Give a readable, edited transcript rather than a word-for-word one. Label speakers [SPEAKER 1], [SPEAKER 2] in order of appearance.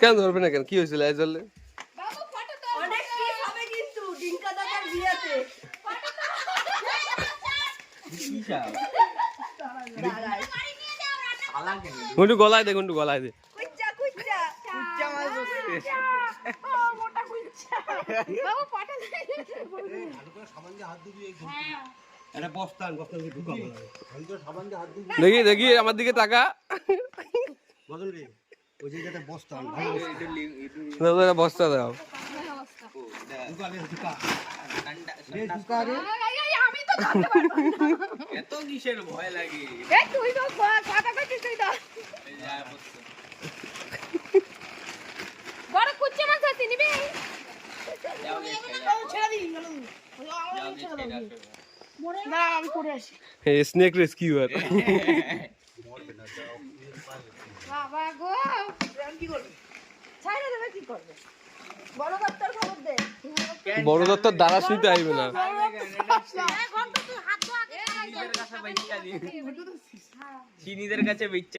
[SPEAKER 1] কেন ধরবে না কেন? কি হয়েছিল এই জলে? গুন্টু গলায় দে, গুন্টু গলায় দে। দেখি দেখি আমার দিকে তাকা। বস্তা দাও।
[SPEAKER 2] এত কিসের ভয় লাগে?
[SPEAKER 3] বড় কুচ্চা মাছ আছে নিবি? না আমি করে আসি।
[SPEAKER 1] Snake rescuer.
[SPEAKER 3] বাবা গো কি করবে? ছাইরা দেবে কি করবে? বড় দপ্তর খবর দে।
[SPEAKER 1] বড় দত্তর দ্বারা শুনতে আইবে না।
[SPEAKER 2] চিনিদের কাছে বেচা